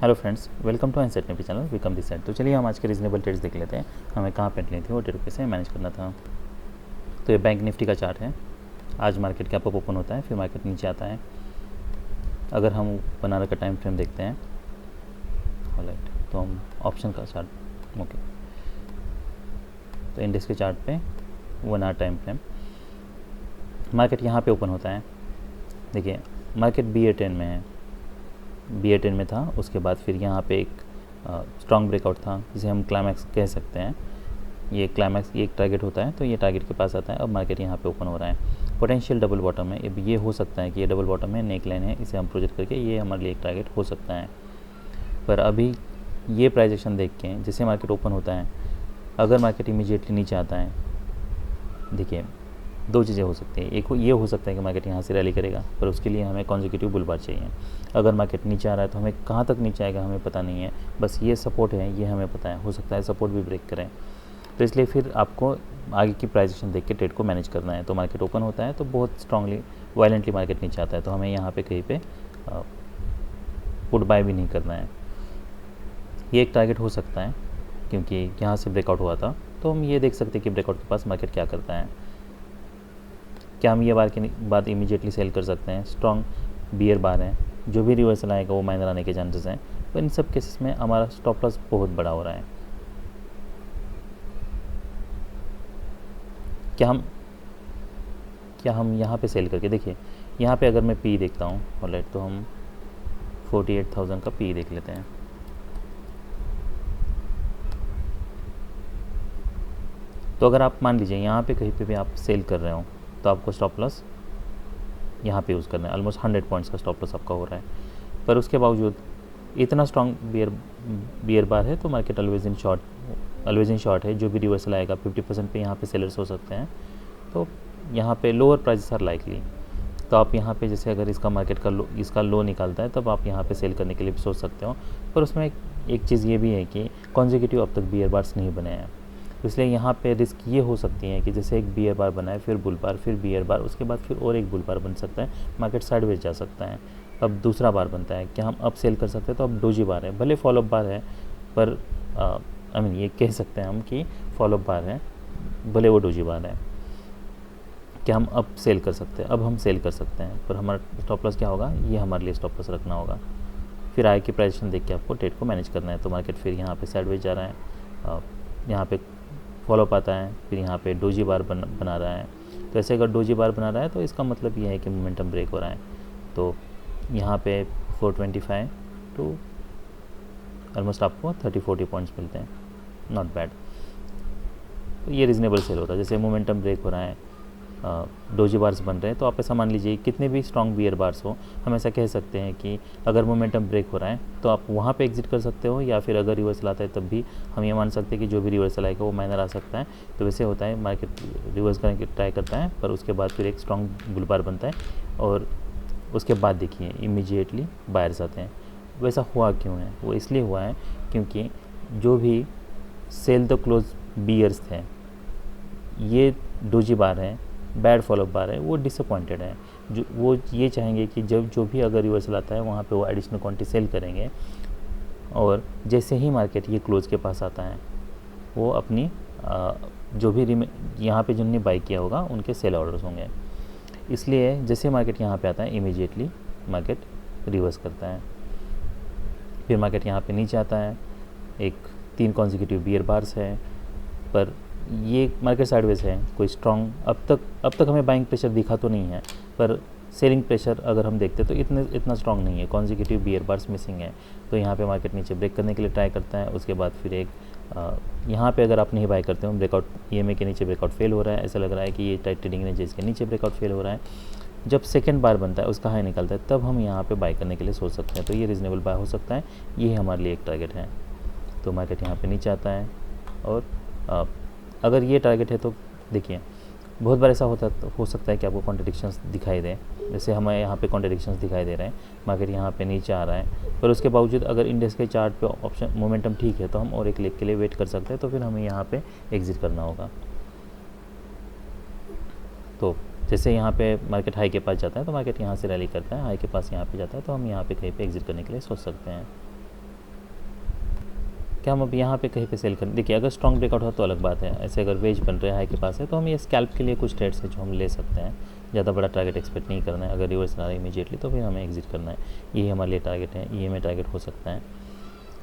Hello friends, welcome to Enset Nifty channel Vikram this side. तो चलिए हम आज के रीजनेबल ट्रेड्स देख लेते हैं, हमें कहाँ पे लेनी थी और ट्रेड कैसे मैनेज करना था। तो ये बैंक निफ्टी का चार्ट है। आज मार्केट कैप अप ओपन होता है, फिर मार्केट नीचे आता है। अगर हम बनारस का टाइम फ्रेम देखते हैं, ऑलराइट, तो हम ऑप्शन का चार्ट, ओके, तो इंडेक्स के चार्ट पे 1 आवर टाइम फ्रेम, मार्केट यहाँ पे ओपन होता है। देखिए मार्केट BA10 में है, BA10 में था, उसके बाद फिर यहाँ पे एक स्ट्रॉन्ग ब्रेकआउट था जिसे हम क्लाइमैक्स कह सकते हैं। ये क्लाइमैक्स ये एक टारगेट होता है, तो ये टारगेट के पास आता है। अब मार्केट यहाँ पे ओपन हो रहा है, पोटेंशियल डबल बॉटम है। अब ये हो सकता है कि ये डबल बॉटम है, नेक लाइन है, इसे हम प्रोजेक्ट करके ये हमारे लिए एक टारगेट हो सकता है। पर अभी ये प्राइस एक्शन देख के जैसे मार्केट ओपन होता है, अगर मार्केट इमीडिएटली नीचे आता है, देखिए दो चीज़ें हो सकती हैं। एक ये हो सकता है कि मार्केट यहाँ से रैली करेगा, पर उसके लिए हमें कॉन्जिक्यूटिव बुल बार चाहिए। अगर मार्केट नीचे आ रहा है तो हमें कहाँ तक नीचे आएगा हमें पता नहीं है, बस ये सपोर्ट है, ये हमें पता है, हो सकता है सपोर्ट भी ब्रेक करें। तो इसलिए फिर आपको आगे की प्राइस एक्शन देख के ट्रेड को मैनेज करना है। तो मार्केट ओपन होता है तो बहुत स्ट्रांगली वायलेंटली मार्केट नीचे आता है, तो हमें यहाँ पे कहीं पे पुट बाय भी नहीं करना है। ये एक टारगेट हो सकता है क्योंकि यहाँ से ब्रेकआउट हुआ था, तो हम ये देख सकते हैं कि ब्रेकआउट के पास मार्केट क्या करता है। क्या हम ये बार की बात इमीडिएटली सेल कर सकते हैं? स्ट्रॉन्ग बियर बार है, जो भी रिवर्सल आएगा वो माइनर आने के चांसेस हैं, तो इन सब केसेस में हमारा स्टॉप लॉस बहुत बड़ा हो रहा है। क्या हम यहाँ पे सेल करके, देखिए यहाँ पे अगर मैं पी देखता हूँ, ऑलराइट, तो हम 48,000 का पी देख लेते हैं। तो अगर आप मान लीजिए यहाँ पे कहीं पे भी आप सेल कर रहे हो तो आपको स्टॉप लॉस यहाँ पे यूज़ करना है। ऑलमोस्ट 100 पॉइंट्स का स्टॉप लॉस आपका हो रहा है, पर उसके बावजूद इतना स्ट्रॉन्ग बियर बार है तो मार्केट ऑलवेज इन शॉर्ट है। जो भी रिवर्सल आएगा 50% पे यहाँ पे सेलर्स हो सकते हैं, तो यहाँ पे लोअर प्राइसेस आर लाइकली। तो आप यहाँ पे जैसे अगर इसका मार्केट का इसका लो निकलता है तब आप यहाँ पे सेल करने के लिए भी सोच सकते हो। पर उसमें एक चीज़ ये भी है कि कॉन्जिक्यूटिव अब तक बियर बार्स नहीं बने हैं, इसलिए यहाँ पे रिस्क ये हो सकती है कि जैसे एक बियर बार बनाए, फिर बुल बार, फिर बियर बार, उसके बाद फिर और एक बुल बार बन सकता है, मार्केट साइडवेज जा सकता है। अब दूसरा बार बनता है, क्या हम अब सेल कर सकते हैं? तो अब डोजी बार है, भले फॉलोअप बार है, पर आई मीन ये कह सकते हैं हम कि फॉलोअप बार है, भले वो डोजी बार है। क्या हम अब सेल कर सकते हैं? अब हम सेल कर सकते हैं, पर हमारा स्टॉप लॉस क्या होगा? ये हमारे लिए स्टॉप लॉस रखना होगा। फिर आगे की प्राइसेशन देख के आपको ट्रेड को मैनेज करना है। तो मार्केट फिर यहाँ पे साइडवेज जा रहा है, यहाँ पे फॉलोअप आता है, फिर यहाँ पे डोजी बार बना रहा है। तो ऐसे अगर डोजी बार बना रहा है तो इसका मतलब ये है कि मोमेंटम ब्रेक हो रहा है। तो यहाँ पे 425 टू ऑलमोस्ट आपको 30-40 पॉइंट्स मिलते हैं, नॉट बैड। तो ये रीज़नेबल सेल होता है। जैसे मोमेंटम ब्रेक हो रहा है, डोजी बार्स बन रहे हैं, तो आप ऐसा मान लीजिए कितने भी स्ट्रॉन्ग बियर बार्स हो, हम ऐसा कह सकते हैं कि अगर मोमेंटम ब्रेक हो रहा है तो आप वहाँ पे एग्जिट कर सकते हो, या फिर अगर रिवर्सल आता है तब भी हम ये मान सकते हैं कि जो भी रिवर्सल आएगा वो माइनर आ सकता है। तो वैसे होता है, मार्केट रिवर्स करने की ट्राई करता है, पर उसके बाद फिर एक स्ट्रॉन्ग बुल बार बनता है और उसके बाद देखिए इमीडिएटली बायर्स आते हैं। वैसा हुआ क्यों है? वो इसलिए हुआ है क्योंकि जो भी सेल द क्लोज बियर्स थे, ये डोजी बार है, बैड फॉलोअप बार है, वो डिसअपॉइंटेड है। जो वो ये चाहेंगे कि जब जो भी अगर रिवर्सल आता है वहाँ पे वो एडिशनल क्वांटिटी सेल करेंगे, और जैसे ही मार्केट ये क्लोज के पास आता है वो अपनी जो भी यहाँ पे जिन्होंने बाई किया होगा उनके सेल ऑर्डर्स होंगे। इसलिए जैसे मार्केट यहाँ पे आता है इमीडिएटली मार्केट रिवर्स करता है। फिर मार्केट यहाँ पे नीचे आता है, एक 3 कॉन्जिक्यूटिव बियर बार्स है, पर ये मार्केट साइडवेज है। कोई स्ट्रॉन्ग अब तक हमें बाइंग प्रेशर दिखा तो नहीं है, पर सेलिंग प्रेशर अगर हम देखते तो इतना स्ट्रॉन्ग नहीं है। कॉन्जिक्यूटिव बियर बार्स मिसिंग है, तो यहाँ पे मार्केट नीचे ब्रेक करने के लिए ट्राई करता है। उसके बाद फिर एक यहाँ पे अगर आप नहीं बाय करते हो, ब्रेकआउट EMA के नीचे ब्रेकआउट फेल हो रहा है, ऐसा लग रहा है कि ये टाइट ट्रेडिंग रेंज इसके नीचे ब्रेकआउट फेल हो रहा है। जब सेकेंड बार बनता है, उसका हाई निकलता है, तब हम यहाँ पे बाय करने के लिए सोच सकते हैं। तो ये रीज़नेबल बाय हो सकता है, ये हमारे लिए एक टारगेट है। तो मार्केट यहाँ पे नीचे आता है, और अगर ये टारगेट है तो देखिए बहुत बार ऐसा हो सकता है कि आपको कॉन्ट्रडिक्शंस दिखाई दें। जैसे हमें यहाँ पे कॉन्ट्रडिक्शंस दिखाई दे रहे हैं, मार्केट यहाँ पे नीचे आ रहा है, पर उसके बावजूद अगर इंडेक्स के चार्ट पे ऑप्शन मोमेंटम ठीक है तो हम और एक लेग के लिए वेट कर सकते हैं। तो फिर हमें यहाँ पे एग्जिट करना होगा। तो जैसे यहाँ पे मार्केट हाई के पास जाता है तो मार्केट यहाँ से रैली करता है, हाई के पास यहाँ पे जाता है, तो हम यहाँ पे कहीं पे एग्जिट करने के लिए सोच सकते हैं। क्या हम अब यहाँ पे कहीं पे सेल करें? देखिए अगर स्ट्रॉन्ग ब्रेकआउट हो तो अलग बात है, ऐसे अगर वेज बन रहे हैं हाई के पास है तो हम ये स्कैल्प के लिए कुछ ट्रेड्स है जो हम ले सकते हैं, ज़्यादा बड़ा टारगेट एक्सपेक्ट नहीं करना है। अगर रिवर्स आ रहा है इमीडिएटली तो फिर हमें एग्जिट करना है, यही हमारे लिए टारगेट है, ये में टारगेट हो सकता है।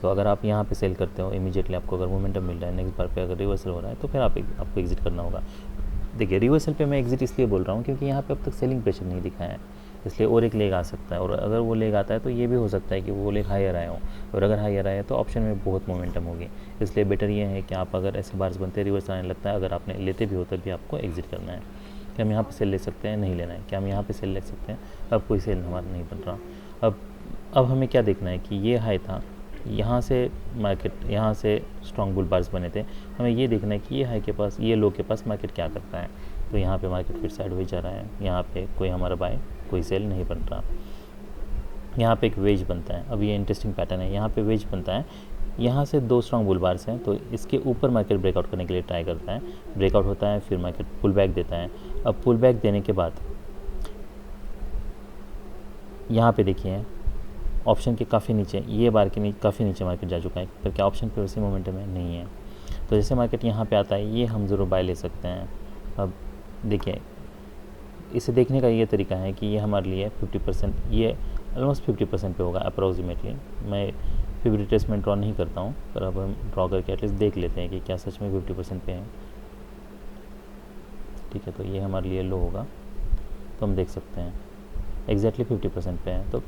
तो अगर आप यहाँ पे सेल करते हो इमीडिएटली, आपको अगर मोमेंटम मिल रहा है, नेक्स्ट बार पे अगर रिवर्सल हो रहा है तो फिर आपको एग्जिट करना होगा। देखिए रिवर्सल पे मैं एग्जिट इसलिए बोल रहा हूँ क्योंकि यहाँ पे अब तक सेलिंग प्रेशर नहीं दिखा है, इसलिए और एक लेग आ सकता है, और अगर वो लेग आता है तो ये भी हो सकता है कि वो लेग हायर आए हों, और अगर हायर आए तो ऑप्शन में बहुत मोमेंटम होगी। इसलिए बेटर ये है कि आप अगर ऐसे बार्स बनते रिवर्स आने लगता है, अगर आपने लेते भी हो तब भी आपको एग्जिट करना है। कि हम यहाँ पे सेल ले सकते हैं, नहीं लेना है, क्या हम यहाँ पे सेल ले सकते हैं? अब कोई सेल हमारा नहीं बन रहा। अब हमें क्या देखना है कि ये हाई था, यहाँ से मार्केट, यहाँ से स्ट्रॉन्ग बुल बार्स बने थे, हमें ये देखना है कि ये हाई के पास, ये लो के पास मार्केट क्या करता है। तो यहाँ पे मार्केट फिर साइडवेज जा रहा है, यहाँ पे कोई हमारा बाय कोई सेल नहीं बन रहा। यहाँ पे एक वेज बनता है, अब ये इंटरेस्टिंग पैटर्न है, यहाँ पे वेज बनता है, यहाँ से 2 स्ट्रॉन्ग बुल बार्स हैं, तो इसके ऊपर मार्केट ब्रेकआउट करने के लिए ट्राई करता है, ब्रेकआउट होता है, फिर मार्केट पुल बैक देता है। अब पुल बैक देने के बाद यहाँ पे देखिए ऑप्शन के काफ़ी नीचे, ये बार के काफ़ी नीचे मार्केट जा चुका है, पर क्या ऑप्शन पे वैसे मोमेंटम में नहीं है। तो जैसे मार्केट यहाँ पे आता है, ये हम ज़रूर बाय ले सकते हैं। अब देखिए इसे देखने का ये तरीका है कि ये हमारे लिए 50%, ये ऑलमोस्ट 50% पे होगा अप्रोक्सीमेटली। मैं फिर रिट्रेसमेंट ड्रॉ नहीं करता हूँ, पर अब हम ड्रॉ करके एटलीस्ट देख लेते हैं कि क्या सच में 50% पे है। ठीक है, तो ये हमारे लिए लो होगा, तो हम देख सकते हैं एग्जैक्टली 50% पे है। तो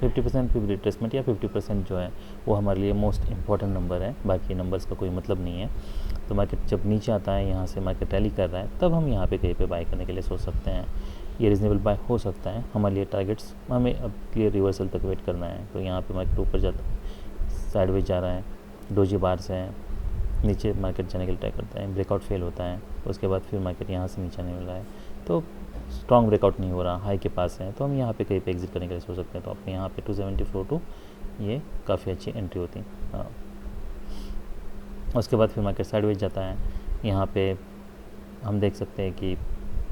50% फिर रिट्रेसमेंट या 50% जो है वो हमारे लिए मोस्ट इंपॉर्टेंट नंबर है, बाकी नंबर्स का कोई मतलब नहीं है। तो मार्केट जब नीचे आता है, यहाँ से मार्केट रैली कर रहा है, तब हम यहाँ पे कहीं पे बाय करने के लिए सोच सकते हैं। ये रीजनेबल बाय हो सकता है हमारे लिए। टारगेट्स हमें अब क्लियर रिवर्सल तक वेट करना है। तो यहाँ पे मार्केट ऊपर जाता है, साइडवेज जा रहा है, डोजी बार्स हैं, नीचे मार्केट जाने के लिए ट्राई करता है, ब्रेकआउट फेल होता है, उसके बाद फिर मार्केट यहाँ से नीचे आने वाला है, तो स्ट्रॉन्ग ब्रेकआउट नहीं हो रहा, हाई के पास है, तो हम यहाँ पे कहीं पे एग्जिट करने के लिए सोच सकते हैं। तो आपने यहाँ पे 274 टू ये काफ़ी अच्छी एंट्री होती है। उसके बाद फिर मार्केट साइडवेज जाता है, यहाँ पे हम देख सकते हैं कि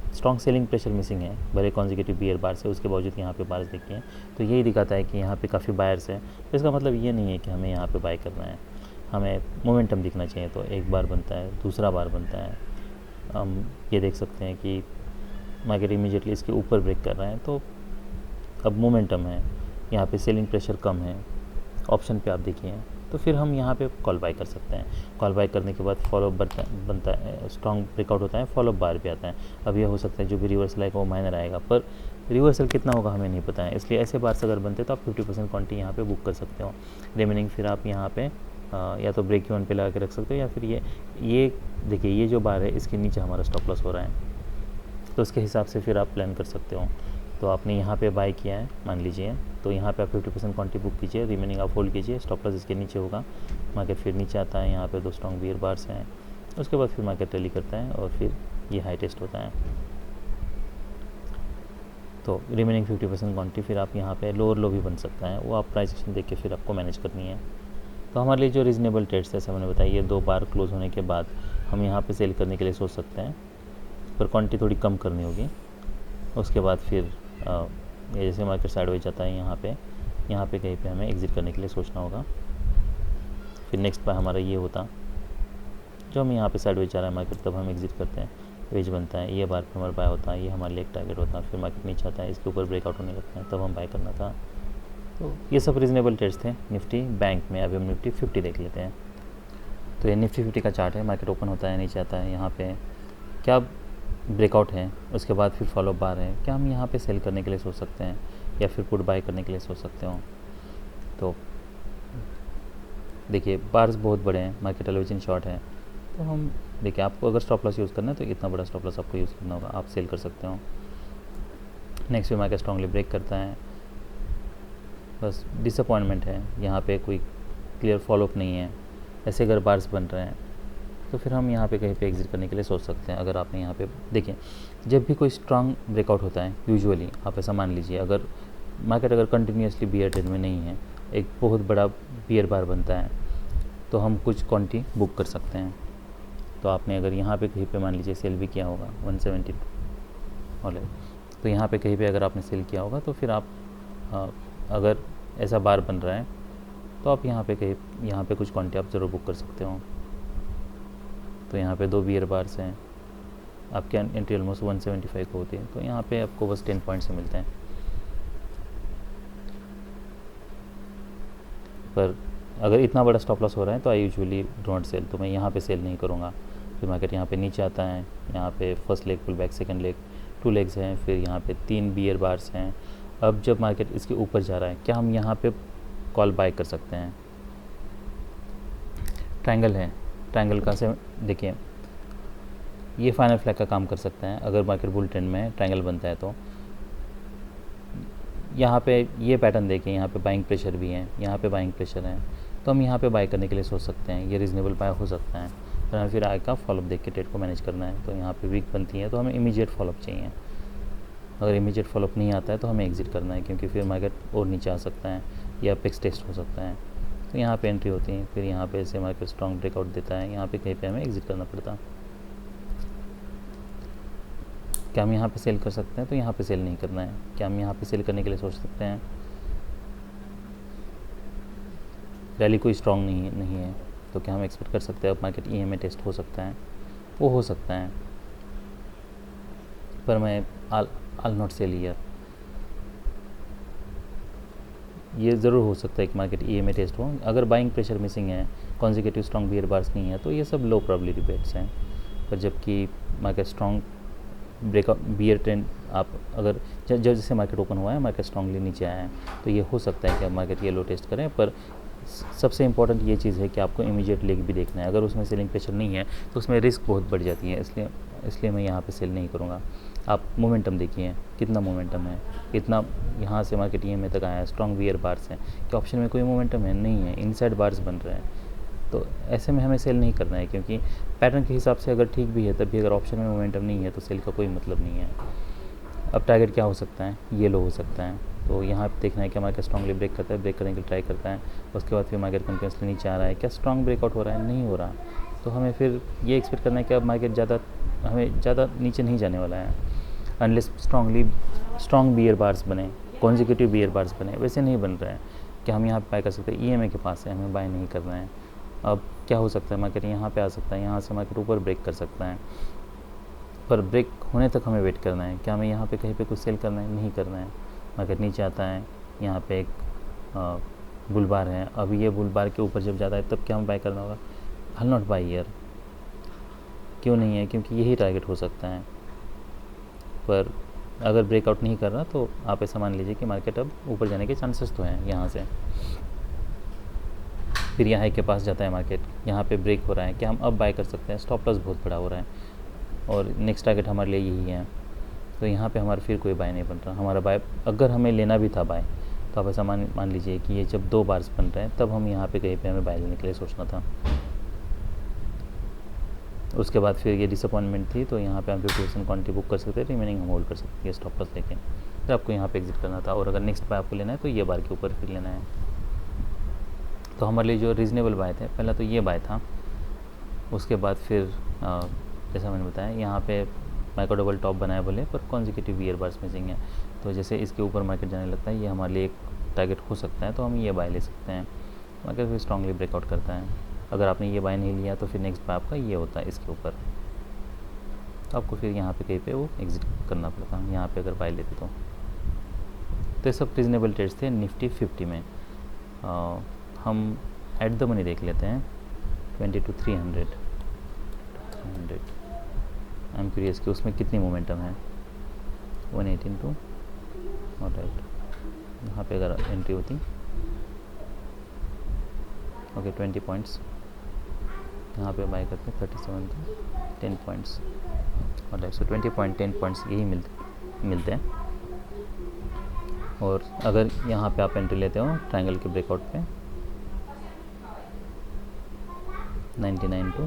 स्ट्रॉन्ग सेलिंग प्रेशर मिसिंग है, बड़े कॉन्जिक्यूटिव बियर बार्स है, उसके बावजूद यहाँ पे बार्स देखिए, तो यही दिखाता है कि यहाँ पे काफ़ी बायर्स है। तो इसका मतलब ये नहीं है कि हमें यहाँ पे बाय करना है, हमें मोमेंटम दिखना चाहिए। तो एक बार बनता है, दूसरा बार बनता है, हम ये देख सकते हैं कि मार्केट इमीडिएटली इसके ऊपर ब्रेक कर रहा है, तो अब मोमेंटम है, यहाँ पे सेलिंग प्रेशर कम है, ऑप्शन पे आप देखिए, तो फिर हम यहाँ पे कॉल बाय कर सकते हैं। कॉल बाय करने के बाद फॉलोअप बनता है, स्ट्रॉन्ग ब्रेकआउट होता है, फॉलोअप बार भी आता है। अब ये हो सकता है जो भी रिवर्सल आएगा वो माइनर आएगा, पर रिवर्सल कितना होगा हमें नहीं पता है, इसलिए ऐसे बार्स अगर बनते तो आप 50% क्वांटिटी यहाँ पे बुक कर सकते हो। रिमेनिंग फिर आप यहाँ पे या तो ब्रेक इवन पे लगा के रख सकते हो, या फिर ये देखिए ये जो बार है इसके नीचे हमारा स्टॉप लॉस हो रहा है, तो उसके हिसाब से फिर आप प्लान कर सकते हो। तो आपने यहाँ पे बाय किया है मान लीजिए, तो यहाँ पे आप 50% क्वांटिटी बुक कीजिए, रिमेनिंग आप होल्ड कीजिए, स्टॉप लॉस इसके नीचे होगा। मार्केट फिर नीचे आता है, यहाँ पे 2 स्ट्रॉन्ग बियर बार्स हैं, उसके बाद फिर मार्केट रैली करता है और फिर ये हाई टेस्ट होता है। तो रिमेनिंग 50% क्वांटिटी फिर आप यहाँ पे लोअर लो भी बन सकता है, वो आप प्राइस एक्शन देख के फिर आपको मैनेज करनी है। तो हमारे लिए जो रीजनेबल ट्रेड्स जैसे मैंने बताया, ये 2 बार क्लोज होने के बाद हम यहाँ पे सेल करने के लिए सोच सकते हैं, पर क्वांटिटी थोड़ी कम करनी होगी। उसके बाद फिर ये जैसे मार्केट साइडवेज जाता है, यहाँ पे कहीं पे हमें एग्जिट करने के लिए सोचना होगा। फिर नेक्स्ट बार हमारा ये होता, जो हम यहाँ पे साइडवेज जा रहा है मार्केट, तब हम एग्जिट करते हैं, वेज बनता है, ये बार पे हमारा बाय होता है, ये हमारे लिए एक टारगेट होता है। फिर मार्केट नीचे आता है, इसके ऊपर ब्रेकआउट होने लगता है, तब हम बाय करना था। तो ये सब रीजनेबल ट्रेड्स थे निफ्टी बैंक में। अभी हम निफ्टी 50 देख लेते हैं। तो ये निफ्टी 50 का चार्ट है, मार्केट ओपन होता है, नीचे आता है, यहाँ पे क्या ब्रेकआउट है, उसके बाद फिर फॉलो बार है, क्या हम यहाँ पे सेल करने के लिए सोच सकते हैं या फिर पुट बाय करने के लिए सोच सकते हो। तो देखिए बार्स बहुत बड़े हैं, मार्केट एलोवेशन शॉर्ट है, तो हम देखिए आपको अगर स्टॉप लॉस यूज़ करना है तो इतना बड़ा स्टॉप लॉस आपको यूज़ करना होगा, आप सेल कर सकते हो। नेक्स्ट भी मार्केट स्ट्रांगली ब्रेक करता है, बस डिसअपॉइंटमेंट है, यहाँ पे कोई क्लियर फॉलोअप नहीं है। ऐसे अगर बार्स बन रहे हैं तो फिर हम यहाँ पे कहीं पे एग्जिट करने के लिए सोच सकते हैं। अगर आपने यहाँ पे देखिए, जब भी कोई स्ट्रांग ब्रेकआउट होता है यूजुअली आप ऐसा मान लीजिए, अगर मार्केट अगर कंटिन्यूसली बियर ट्रेंड में नहीं है, एक बहुत बड़ा बियर बार बनता है, तो हम कुछ क्वांटिटी बुक कर सकते हैं। तो आपने अगर यहाँ पे कहीं पे मान लीजिए सेल भी किया होगा 172 और तो यहाँ पे कहीं पे अगर आपने सेल किया होगा, तो फिर आप अगर ऐसा बार बन रहा है तो आप यहाँ पे कुछ क्वांटिटी आप ज़रूर बुक कर सकते हो। तो यहाँ पे 2 बियर बार्स हैं, आपकी एंट्री ऑलमोस्ट 175 को होती है, तो यहाँ पे आपको बस 10 पॉइंट से मिलते हैं। पर अगर इतना बड़ा स्टॉप लॉस हो रहा है तो आई यूजुअली डोंट सेल, तो मैं यहाँ पे सेल नहीं करूँगा। फिर मार्केट यहाँ पे नीचे आता है, यहाँ पे first leg pull back, second leg 2 legs हैं, फिर यहाँ पे 3 बियर बार्स हैं। अब जब मार्केट इसके ऊपर जा रहा है, क्या हम यहाँ पे कॉल बाय कर सकते हैं? ट्रायंगल है, ट्रायंगल का से देखिए ये फाइनल फ्लैग का काम कर सकते हैं। अगर मार्केट बुल ट्रेंड में ट्रायंगल बनता है तो यहाँ पे ये पैटर्न देखिए, यहाँ पे बाइंग प्रेशर भी है, यहाँ पे बाइंग प्रेशर है, तो हम यहाँ पे बाय करने के लिए सोच सकते हैं, ये रीज़नेबल बाय हो सकता है। पर हमें फिर आगे का फॉलोअप देख के ट्रेड को मैनेज करना है। तो यहाँ पे वीक बनती है तो हमें इमीडिएट फॉलोअप चाहिए। अगर इमीडिएट फॉलोअप नहीं आता है तो हमें एग्जिट करना है, क्योंकि फिर मार्केट और नीचे आ सकता है या अपेक्स टेस्ट हो सकता है। तो यहाँ पे एंट्री होती है, फिर यहाँ पे ऐसे मार्केट स्ट्रॉन्ग ब्रेकआउट देता है, यहाँ पे कहीं पे हमें एग्जिट करना पड़ता है। क्या हम यहाँ पे सेल कर सकते हैं? तो यहाँ पे सेल नहीं करना है। क्या हम यहाँ पे सेल करने के लिए सोच सकते हैं? रैली कोई स्ट्रॉन्ग नहीं है, तो क्या हम एक्सपेक्ट कर सकते हैं अब मार्केट EMA टेस्ट हो सकता है? वो हो सकता है, पर मैं आल नॉट सेल हियर। ये ज़रूर हो सकता है कि मार्केट EMA टेस्ट हो। अगर बाइंग प्रेशर मिसिंग है, कॉन्जिक्यूटिव स्ट्रॉन्ग बियर बार्स नहीं है, तो ये सब लो प्रोबेबिलिटी बेट्स हैं। पर जबकि market strong breakout bear trend, आप अगर जैसे मार्केट ओपन हुआ है, मार्केट स्ट्रांगली नीचे आया है, तो ये हो सकता है कि आप मार्केट ये लो टेस्ट करें। पर सबसे इंपॉर्टेंट ये चीज़ है कि आपको इमीडिएट लेग भी देखना है। अगर उसमें सेलिंग प्रेशर नहीं है तो उसमें रिस्क बहुत बढ़ जाती है, इसलिए मैं यहाँ पे सेल नहीं करूँगा। आप मोमेंटम देखिए, कितना मोमेंटम है, इतना यहाँ से मार्केट EMA तक आया है, स्ट्रॉन्ग बियर बार्स हैं। क्या ऑप्शन में कोई मोमेंटम है? नहीं है, इनसाइड बार्स बन रहे हैं। तो ऐसे में हमें सेल नहीं करना है, क्योंकि पैटर्न के हिसाब से अगर ठीक भी है तब भी अगर ऑप्शन में मोमेंटम नहीं है तो सेल का कोई मतलब नहीं है। अब टारगेट क्या हो सकता है? ये लो हो सकता है। तो यहाँ पे देखना है कि मार्केट स्ट्रांगली ब्रेक करता है, ब्रेक करने के लिए ट्राई करता है, उसके बाद फिर मार्केट कंटिन्यूसली नीचे आ रहा है, क्या स्ट्रॉन्ग ब्रेकआउट हो रहा है? नहीं हो रहा। तो हमें फिर ये एक्सपेक्ट करना है कि अब मार्केट हमें ज़्यादा नीचे नहीं जाने वाला है, अनलेस स्ट्रॉन्ग बियर बार्स बने, कॉन्जिक्यूटिव बियर बार्स बने। वैसे नहीं बन रहा है कि हम यहाँ पे बाय कर सकते हैं। EMA के पास है, हमें बाय नहीं करना है। अब क्या हो सकता है? मार्केट यहाँ पे आ सकता है, यहाँ से मार्केट ऊपर ब्रेक कर सकता है, पर ब्रेक होने तक हमें वेट करना है। क्या हमें यहाँ पे कहीं पे कुछ सेल करना है? नहीं करना है। मार्केट नीचे आता है, यहाँ पे एक बुल बार है, अब ये बुल बार के ऊपर जब जाता है तब क्या हमें बाय करना होगा? हल नॉट बाय ईयर। क्यों नहीं है? क्योंकि यही टारगेट हो सकता है। पर अगर ब्रेकआउट नहीं कर रहा तो आप ऐसा मान लीजिए कि मार्केट अब ऊपर जाने के चांसेस तो हैं यहाँ से। फिर यहाँ के पास जाता है मार्केट, यहाँ पे ब्रेक हो रहा है, क्या हम अब बाय कर सकते हैं? स्टॉप लॉस बहुत बड़ा हो रहा है और नेक्स्ट टारगेट हमारे लिए यही है। तो यहाँ पे हमारा फिर कोई बाय नहीं बन रहा। हमारा बाय अगर हमें लेना भी था बाय, तो आप ऐसा मान लीजिए कि ये जब 2 बार्स बन रहे हैं तब हम यहाँ पे कहीं पे हमें बाय लेने के लिए सोचना था। उसके बाद फिर ये डिसअपॉइंटमेंट थी, तो यहाँ पे हम 50% क्वांटिटी बुक कर सकते हैं, रिमेनिंग हम होल्ड कर सकते हैं स्टॉप लॉस लेके। फिर आपको यहाँ पे एग्जिट करना था, और अगर नेक्स्ट बाय आपको लेना है तो ये बार के ऊपर फिर लेना है। तो हमारे लिए जो रीज़नेबल बाय थे, पहला तो ये बाय था, उसके बाद फिर जैसा मैंने बताया यहाँ पे माइक्रो डबल टॉप बनाया बोले, पर कॉन्जिक्यूटिव बियर बार्स मिसिंग है। तो जैसे इसके ऊपर मार्केट जाने लगता है, ये हमारे लिए एक टारगेट हो सकता है, तो हम ये बाय ले सकते हैं। मार्केट फिर स्ट्रांगली ब्रेकआउट करता है। अगर आपने ये बाय नहीं लिया तो फिर नेक्स्ट बाय आपका ये होता है इसके ऊपर, तो आपको फिर यहाँ पे कहीं पे वो एग्जिट करना पड़ता है। यहाँ पे अगर बाय लेते तो ये सब रीजनेबल ट्रेड्स थे निफ्टी 50 में। हम एट द मनी देख लेते हैं 20 to 300। आई एम क्यूरियस कि उसमें कितनी मोमेंटम है। 118 टू राइट, यहाँ पे अगर एंट्री होती, ओके 20 पॉइंट्स, यहाँ पे बाय करते 37 टू 10 पॉइंट्स और राइट। सो 20 पॉइंट 10 पॉइंट्स यही मिलते हैं। और अगर यहाँ पे आप एंट्री लेते हो ट्रायंगल के ब्रेकआउट पे 99 टू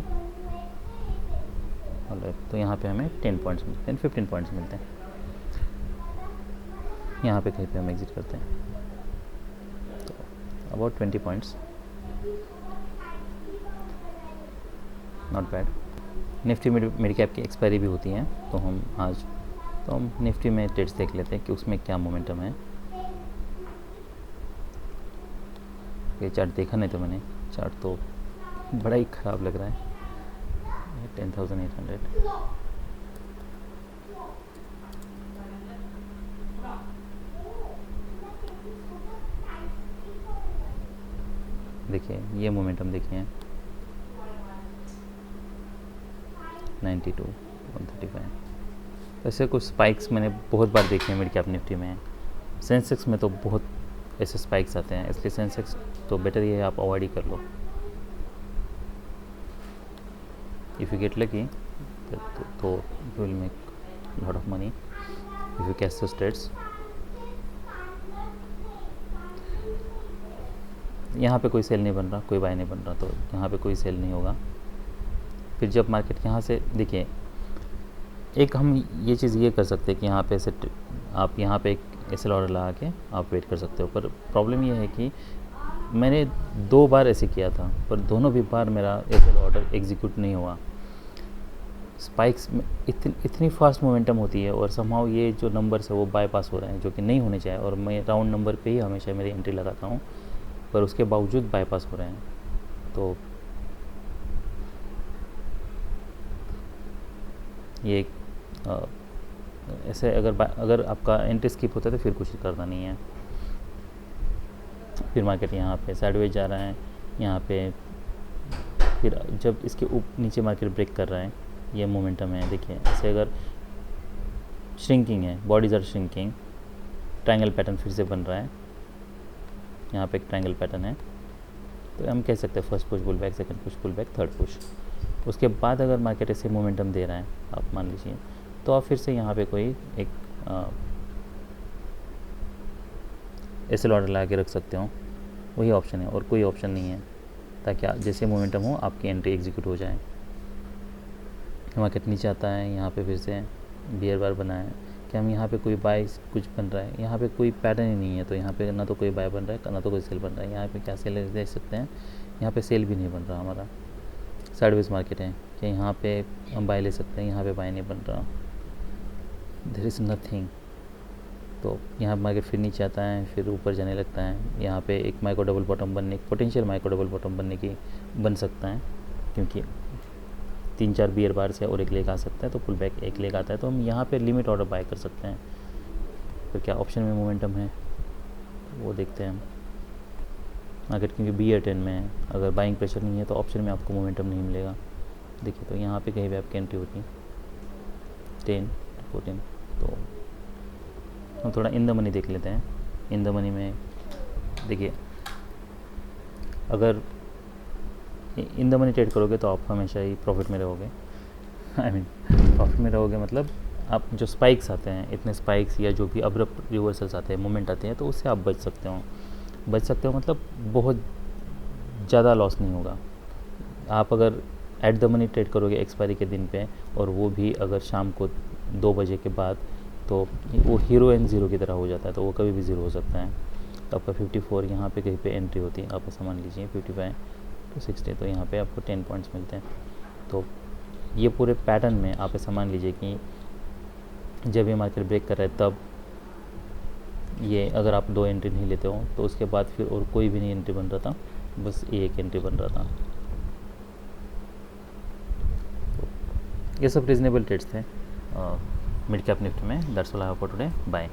ऑलराइट, तो यहाँ पे हमें 10 पॉइंट्स मिलते हैं, 15 पॉइंट्स मिलते हैं। यहाँ पे कहीं पे हम एग्जिट करते हैं, तो about 20 points, not bad. Nifty mid cap की एक्सपायरी भी होती है, तो हम निफ्टी में ट्रेड्स देख लेते हैं कि उसमें क्या मोमेंटम है। ये चार्ट देखा नहीं तो मैंने, चार्ट तो बड़ा ही ख़राब लग रहा है। 10,800 देखिए, ये मोमेंटम देखिए 92, 135। ऐसे कुछ स्पाइक्स मैंने बहुत बार देखे हैं मिड कैप निफ्टी में। सेंसेक्स में तो बहुत ऐसे स्पाइक्स आते हैं, इसलिए सेंसेक्स तो बेटर ये है आप अवॉइड ही कर लो। इफ़ यू गेट लकी तो you will make lot of money if you catch the trades. यहाँ पे कोई सेल नहीं बन रहा, कोई बाय नहीं बन रहा, तो यहाँ पे कोई सेल नहीं होगा। फिर जब मार्केट यहाँ से देखिए, एक हम ये चीज़ ये कर सकते हैं कि यहाँ पे ऐसे आप यहाँ पे एक एसएल ऑर्डर लगा के आप वेट कर सकते हो। पर प्रॉब्लम ये है कि मैंने 2 बार ऐसे किया था, पर दोनों भी बार मेरा एसएल ऑर्डर एग्जीक्यूट नहीं हुआ। स्पाइक्स में इतनी फास्ट मोमेंटम होती है और समहाउ ये जो नंबर्स है वो बाईपास हो रहे हैं, जो कि नहीं होने चाहिए। और मैं राउंड नंबर पे ही हमेशा मेरी एंट्री लगाता हूँ, पर उसके बावजूद बाईपास हो रहे हैं। तो ये ऐसे अगर आपका एंट्री स्किप होता है तो फिर कुछ करना नहीं है। फिर मार्केट यहाँ पे साइडवेज जा रहा है, यहाँ पे फिर जब इसके नीचे मार्केट ब्रेक कर रहा है, ये मोमेंटम है। देखिए ऐसे अगर श्रिंकिंग है, bodies are shrinking, triangle pattern फिर से बन रहा है, यहाँ पे एक ट्रायंगल पैटर्न है, तो हम कह सकते हैं first push pull back, second push pull back, third push. उसके बाद अगर मार्केट ऐसे मोमेंटम दे रहा है, आप मान लीजिए, तो आप फिर से यहाँ पे कोई एक एसएल ऑर्डर लगा के रख सकते हो, वही ऑप्शन है और कोई ऑप्शन नहीं है, ताकि जैसे मोमेंटम हो आपकी एंट्री एग्जीक्यूट हो जाए। मार्केट नीचे आता है, यहाँ पे फिर से बियर बार बना है कि हम यहाँ पे कोई बाय कुछ बन रहा है, यहाँ पे कोई पैटर्न ही नहीं है, तो यहाँ पे ना तो कोई बाय बन रहा है ना तो कोई सेल बन रहा है। यहाँ पे क्या सेल देख सकते हैं, यहाँ पे सेल भी नहीं बन रहा हमारा, साइडवेज मार्केट है कि यहाँ पे हम बाय ले सकते हैं, यहाँ पे बाय नहीं बन रहा, देयर इज़ नथिंग। तो यहाँ मार्केट फिर नीचे आता है, फिर ऊपर जाने लगता है। यहाँ पे एक माइक्रो डबल बॉटम बनने, पोटेंशियल माइक्रो डबल बॉटम बनने की बन सकता है, क्योंकि 3-4 बियर बार से और एक लेग आ सकता है, तो पुल बैक एक लेग आता है, तो हम यहाँ पे लिमिट ऑर्डर बाय कर सकते हैं। फिर क्या ऑप्शन में मोमेंटम है वो देखते हैं हम। मार्केट क्योंकि BR10 में है, अगर बाइंग प्रेशर नहीं है तो ऑप्शन में आपको मोमेंटम नहीं मिलेगा। देखिए तो यहाँ पे कहीं भी आपकी एंट्री होती 10 to 14। तो हम थोड़ा इन द मनी देख लेते हैं। इन द मनी में देखिए, अगर इन द मनी ट्रेड करोगे तो आप हमेशा ही प्रॉफिट में रहोगे। प्रॉफिट में रहोगे मतलब आप जो स्पाइक्स आते हैं, इतने स्पाइक्स या जो भी अब्रप्ट रिवर्सल्स आते हैं, मोमेंट आते हैं, तो उससे आप बच सकते हो। मतलब बहुत ज़्यादा लॉस नहीं होगा। आप अगर एट द मनी ट्रेड करोगे एक्सपायरी के दिन पे, और वो भी अगर शाम को 2 बजे के बाद, तो वो हीरो एंड ज़ीरो की तरह हो जाता है, तो वो कभी भी ज़ीरो हो सकता है। तो आपका 54 यहाँ पे कहीं पे एंट्री होती है, आप ऐसा मान लीजिए 55 to 60, तो यहाँ पे आपको 10 पॉइंट्स मिलते हैं। तो ये पूरे पैटर्न में आप ऐसा मान लीजिए कि जब ये मार्केट ब्रेक कर रहा है, तब ये अगर आप 2 एंट्री नहीं लेते हो तो उसके बाद फिर और कोई भी नहीं एंट्री बन रहा था, बस एक एंट्री बन रहा था। तो ये सब रीजनेबल ट्रेड्स थे मिड कैप निफ्टी में। That's all I have for today, bye.